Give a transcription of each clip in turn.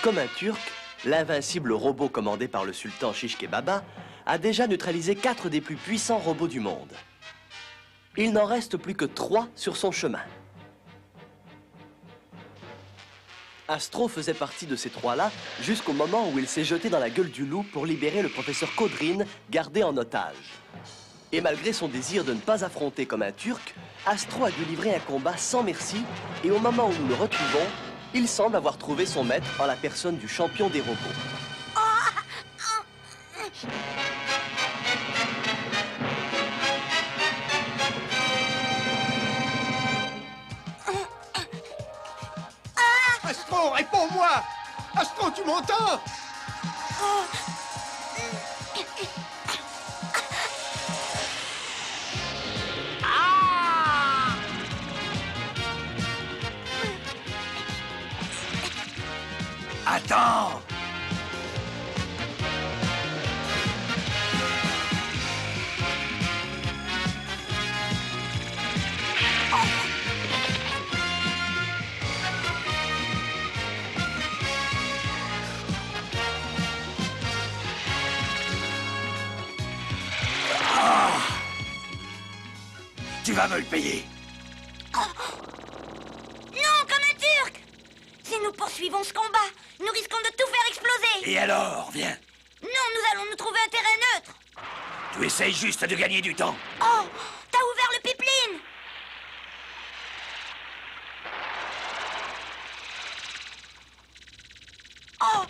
Comme un Turc, l'invincible robot commandé par le sultan Shishke Baba a déjà neutralisé 4 des plus puissants robots du monde. Il n'en reste plus que 3 sur son chemin. Astro faisait partie de ces 3-là jusqu'au moment où il s'est jeté dans la gueule du loup pour libérer le professeur Kodrin, gardé en otage. Et malgré son désir de ne pas affronter comme un Turc, Astro a dû livrer un combat sans merci, et au moment où nous le retrouvons, il semble avoir trouvé son maître en la personne du champion des robots. Astro, réponds-moi! Astro, tu m'entends? Attends! Tu vas me le payer. Non, comme un Turc! Si nous poursuivons ce combat, nous risquons de tout faire exploser. Et alors, viens. Non, nous allons nous trouver un terrain neutre. Tu essayes juste de gagner du temps. Oh, t'as ouvert le pipeline. Oh,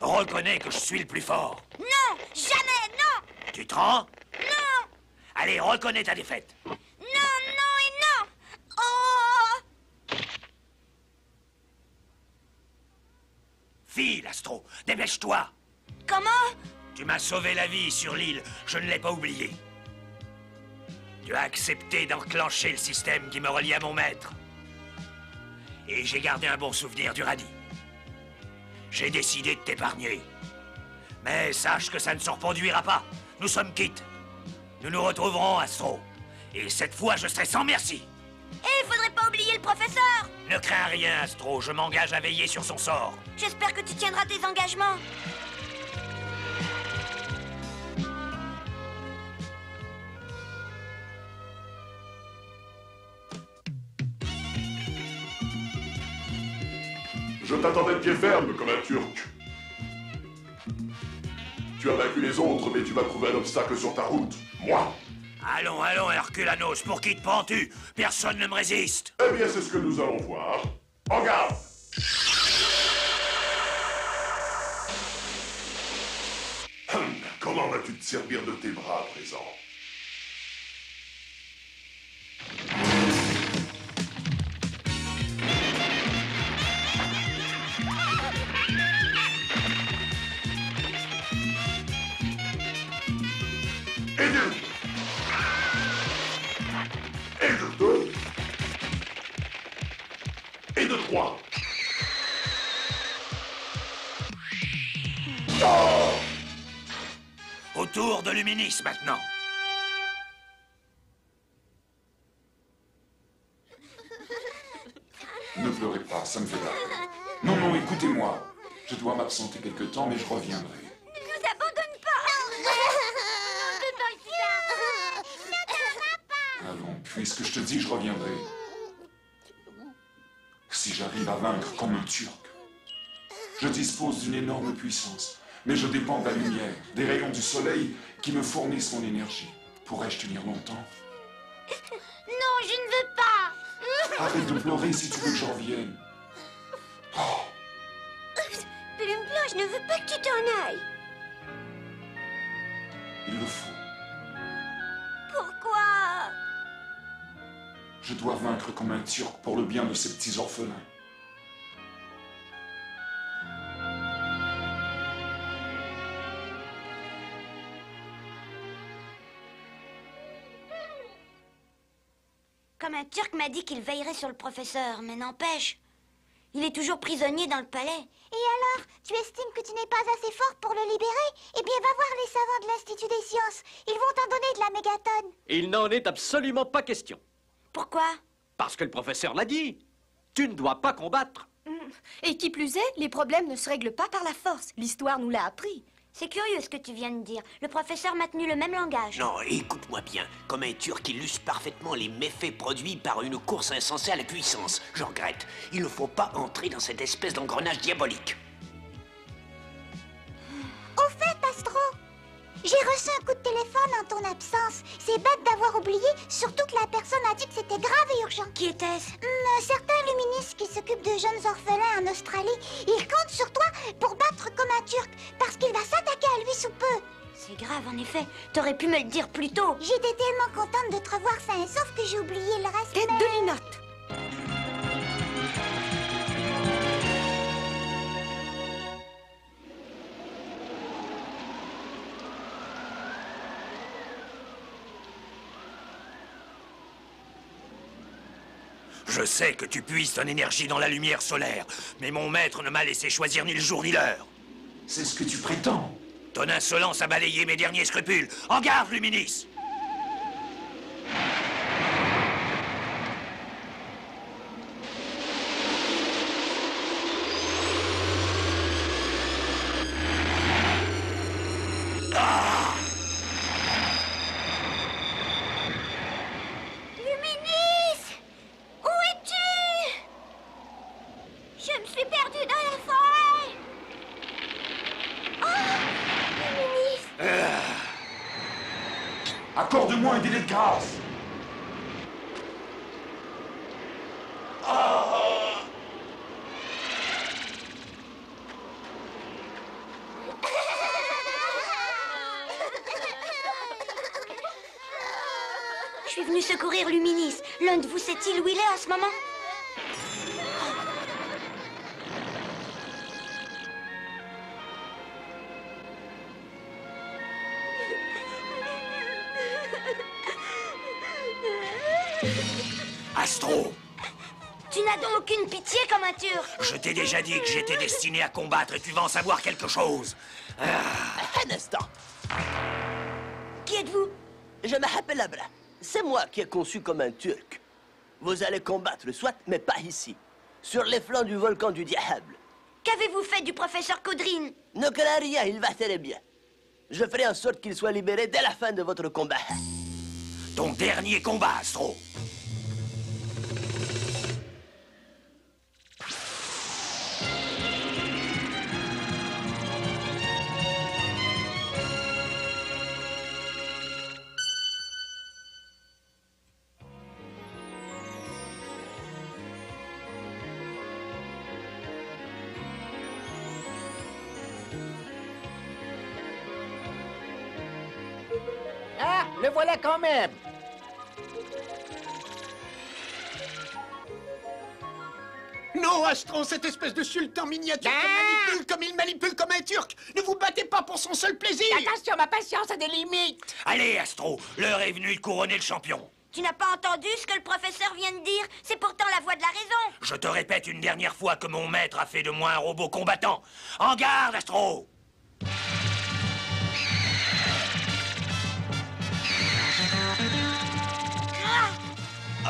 Reconnais que je suis le plus fort. non, jamais, non, Tu te rends? non, Allez, reconnais ta défaite. non, non et non. Oh, File, Astro, dépêche-toi. comment? Tu m'as sauvé la vie sur l'île, je ne l'ai pas oublié. Tu as accepté d'enclencher le système qui me relie à mon maître. Et j'ai gardé un bon souvenir du radis. J'ai décidé de t'épargner. Mais sache que ça ne se reproduira pas. Nous sommes quittes. Nous nous retrouverons, Astro. Et cette fois, je serai sans merci. Et il faudrait pas oublier le professeur. Ne crains rien, Astro. Je m'engage à veiller sur son sort. J'espère que tu tiendras tes engagements. Je t'attendais de pied ferme, comme un Turc. Tu as vaincu les autres, mais tu vas trouver un obstacle sur ta route. Moi. Allons, allons, Herculanos, pour qui te prends-tu? Personne ne me résiste. Eh bien, c'est ce que nous allons voir. En garde! Comment vas-tu te servir de tes bras à présent? Et de... Et de 2. Et de 3. Oh! Autour de Luminis, maintenant. Ne pleurez pas, ça me fait mal. Non, non, écoutez-moi. Je dois m'absenter quelque temps, mais je reviendrai. Ne nous abandonne pas. On peut pas le faire. Ne t'en pas. Allons, puisque je te dis, je reviendrai. Si j'arrive à vaincre comme un Turc, je dispose d'une énorme puissance, mais je dépends de la lumière, des rayons du soleil qui me fournissent mon énergie. Pourrais-je tenir longtemps? Non, je ne veux pas. Arrête de pleurer si tu veux que je revienne. Oh, Plume Blanche ne veux pas que tu t'en ailles. il le faut. Pourquoi? Je dois vaincre comme un Turc pour le bien de ces petits orphelins. Comme un Turc m'a dit qu'il veillerait sur le professeur, mais n'empêche, il est toujours prisonnier dans le palais. Et alors, tu estimes que tu n'es pas assez forte pour le libérer? Eh bien, va voir les savants de l'Institut des sciences. Ils vont t'en donner de la mégatonne. Il n'en est absolument pas question. Pourquoi? Parce que le professeur l'a dit. Tu ne dois pas combattre. Et qui plus est, les problèmes ne se règlent pas par la force. L'histoire nous l'a appris. C'est curieux ce que tu viens de dire. Le professeur m'a tenu le même langage. Non, écoute-moi bien. Comme un Turc illustre parfaitement les méfaits produits par une course insensée à la puissance. Je regrette. Il ne faut pas entrer dans cette espèce d'engrenage diabolique. Au fait, Astro, j'ai reçu un coup de téléphone en ton absence. C'est bête d'avoir oublié, surtout que la personne a dit que c'était grave et urgent. Qui était-ce? Un certain luministe qui s'occupe de jeunes orphelins en Australie. Il compte sur toi pour battre comme un Turc, parce qu'il va s'attaquer à lui sous peu. C'est grave, en effet. T'aurais pu me le dire plus tôt. J'étais tellement contente de te revoir sain et sauf que j'ai oublié le reste. Tête de linotte. Je sais que tu puises ton énergie dans la lumière solaire, mais mon maître ne m'a laissé choisir ni le jour ni l'heure. C'est ce que tu prétends. Ton insolence a balayé mes derniers scrupules. En garde, Luminis! Je me suis perdue dans la forêt. Oh, Luminis. Accorde-moi un délai de grâce. Je suis venue secourir Luminis. L'un de vous sait-il où il est en ce moment? Astro! Tu n'as donc aucune pitié comme un Turc. Je t'ai déjà dit que j'étais destiné à combattre et tu vas en savoir quelque chose. Un instant. Qui êtes-vous? Je m'appelle Abra. C'est moi qui ai conçu comme un Turc. Vous allez combattre le SWAT, mais pas ici. Sur les flancs du volcan du diable. Qu'avez-vous fait du professeur Caudrine? Ne crains rien, il va très bien. Je ferai en sorte qu'il soit libéré dès la fin de votre combat. Ton dernier combat, Astro. Ah, le voilà quand même. Non, Astro, cette espèce de sultan miniature il manipule comme un Turc. Ne vous battez pas pour son seul plaisir. Attention, ma patience a des limites. Allez, Astro, l'heure est venue de couronner le champion. Tu n'as pas entendu ce que le professeur vient de dire? C'est pourtant la voix de la raison. Je te répète une dernière fois que mon maître a fait de moi un robot combattant. En garde, Astro! Oh!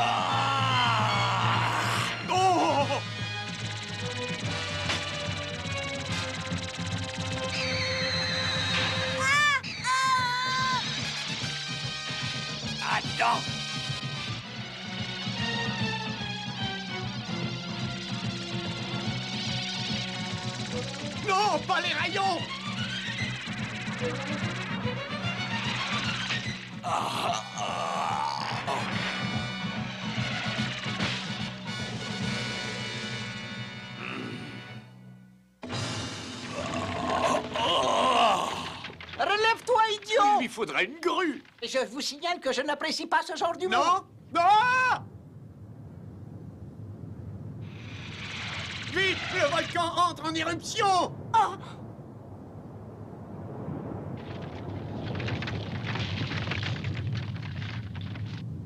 Attends! Non, pas les rayons. Relève-toi, idiot. Il lui faudrait une grue. Je vous signale que je n'apprécie pas ce genre d'humour. Non? Non! Vite, le volcan entre en éruption. Oh!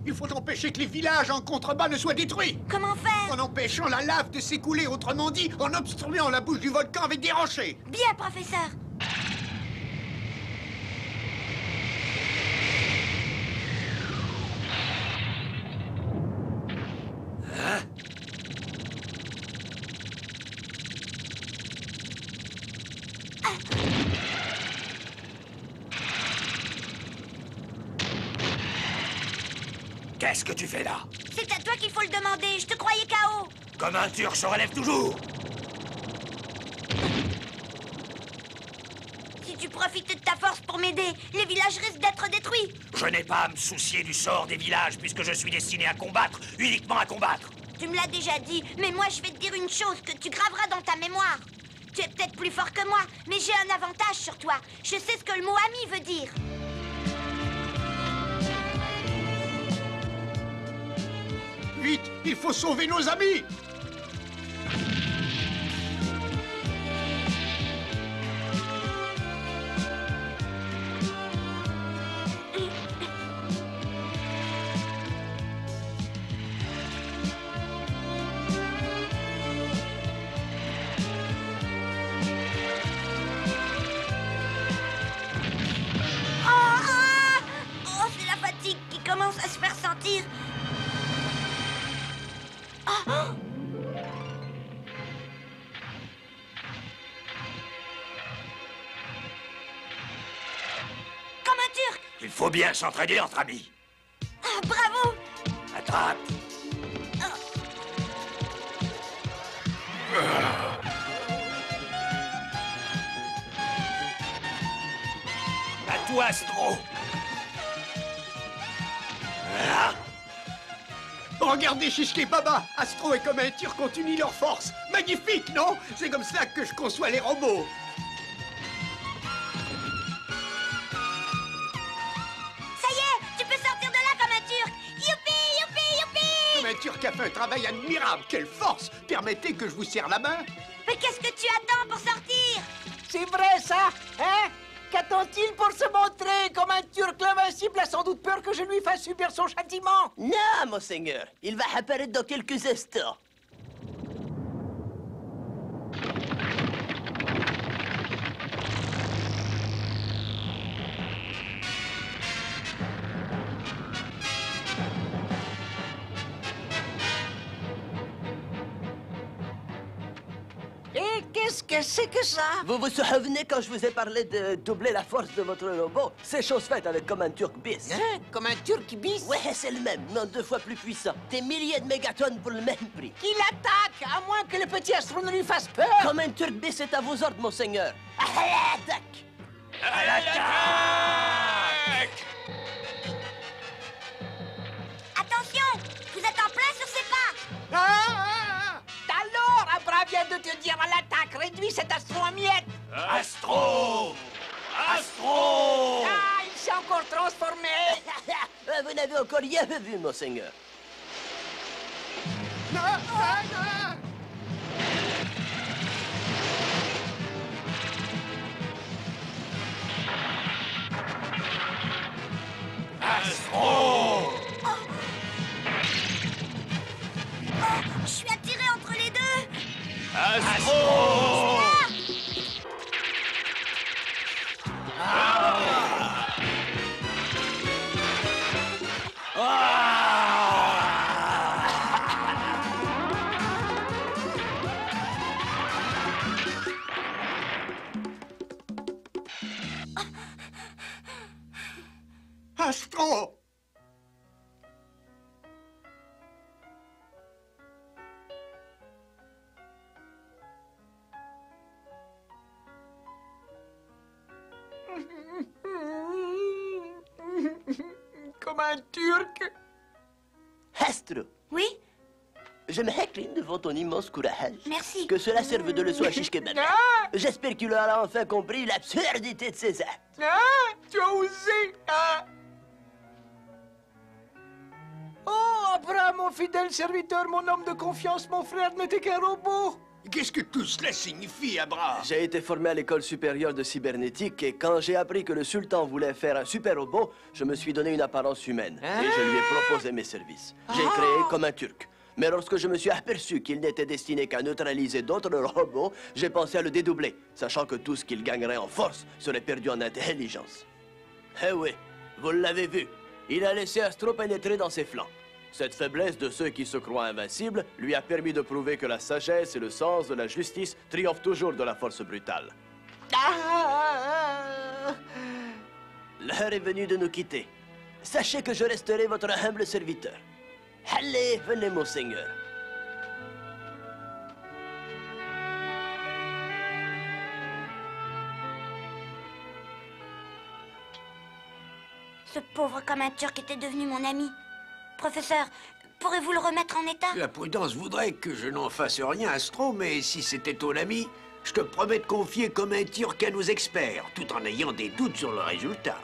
Il faut empêcher que les villages en contrebas ne soient détruits. Comment faire? En empêchant la lave de s'écouler, autrement dit, en obstruant la bouche du volcan avec des rochers. Bien, professeur. Qu'est-ce que tu fais là? C'est à toi qu'il faut le demander, je te croyais KO. Comme un Turc se relève toujours. Si tu profites de ta force pour m'aider, les villages risquent d'être détruits. Je n'ai pas à me soucier du sort des villages puisque je suis destiné à combattre, uniquement à combattre. Tu me l'as déjà dit, mais moi je vais te dire une chose que tu graveras dans ta mémoire. Tu es peut-être plus fort que moi, mais j'ai un avantage sur toi. Je sais ce que le mot ami veut dire. Vite, il faut sauver nos amis. Oh, c'est la fatigue qui commence à se faire sentir. Comme un Turc. Il faut bien s'entraider entre amis. Bravo. Attrape. À toi, Astro. Voilà. Regardez Chiche Baba, Astro et comme un Turc ont uni leurs forces. Magnifique, non? C'est comme ça que je conçois les robots. Ça y est, tu peux sortir de là comme un Turc. Youpi, youpi, youpi. Comme un Turc a fait un travail admirable. Quelle force! Permettez que je vous serre la main. Mais qu'est-ce que tu attends pour sortir? C'est vrai, ça? Hein? Qu'attend-il pour se montrer? Comme un Turc l'invincible a sans doute peur que je lui fasse subir son châtiment. Non, monseigneur. Il va apparaître dans quelques instants. Et qu'est-ce que c'est que ça? Vous vous souvenez quand je vous ai parlé de doubler la force de votre robot? C'est chose faite avec comme un Turc bis. Hein? Comme un Turc bis? Ouais, c'est le même, mais 2 fois plus puissant. Des milliers de mégatonnes pour le même prix. Qu'il attaque, à moins que le petit Astro ne lui fasse peur. Comme un Turc bis est à vos ordres, monseigneur. Attaque! À l'attaque! Attention, vous êtes en plein sur ses pas. Alors, Abra vient de te dire à l'attaque, réduis cet Astro en miettes. Astro! Astro! Ah, il s'est encore transformé. Vous n'avez encore rien vu, monseigneur. Astro! Je suis attiré entre les deux. Astro! Astro! Comme un Turc. Astro, Oui, je m'incline devant ton immense courage. merci. Que cela serve de leçon à Chiche Baba. Ah, J'espère qu'il aura enfin compris l'absurdité de ses actes. ah, tu as osé. Ah. Oh, Abra, mon fidèle serviteur, mon homme de confiance, mon frère n'était qu'un robot. Qu'est-ce que tout cela signifie, Abra? J'ai été formé à l'école supérieure de cybernétique et quand j'ai appris que le sultan voulait faire un super robot, je me suis donné une apparence humaine et je lui ai proposé mes services. J'ai créé comme un Turc. Mais lorsque je me suis aperçu qu'il n'était destiné qu'à neutraliser d'autres robots, j'ai pensé à le dédoubler, sachant que tout ce qu'il gagnerait en force serait perdu en intelligence. Eh oui, vous l'avez vu, il a laissé Astro pénétrer dans ses flancs. Cette faiblesse de ceux qui se croient invincibles lui a permis de prouver que la sagesse et le sens de la justice triomphent toujours de la force brutale. Ah. L'heure est venue de nous quitter. Sachez que je resterai votre humble serviteur. Allez, venez, monseigneur. Ce pauvre comme un turc était devenu mon ami. Professeur, pourrez-vous le remettre en état? La prudence voudrait que je n'en fasse rien, Astro, mais si c'était ton ami, je te promets de confier comme un turc à nos experts, tout en ayant des doutes sur le résultat.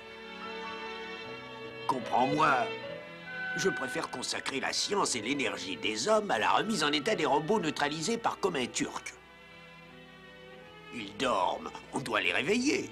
Comprends-moi, je préfère consacrer la science et l'énergie des hommes à la remise en état des robots neutralisés par comme un turc. Ils dorment, on doit les réveiller.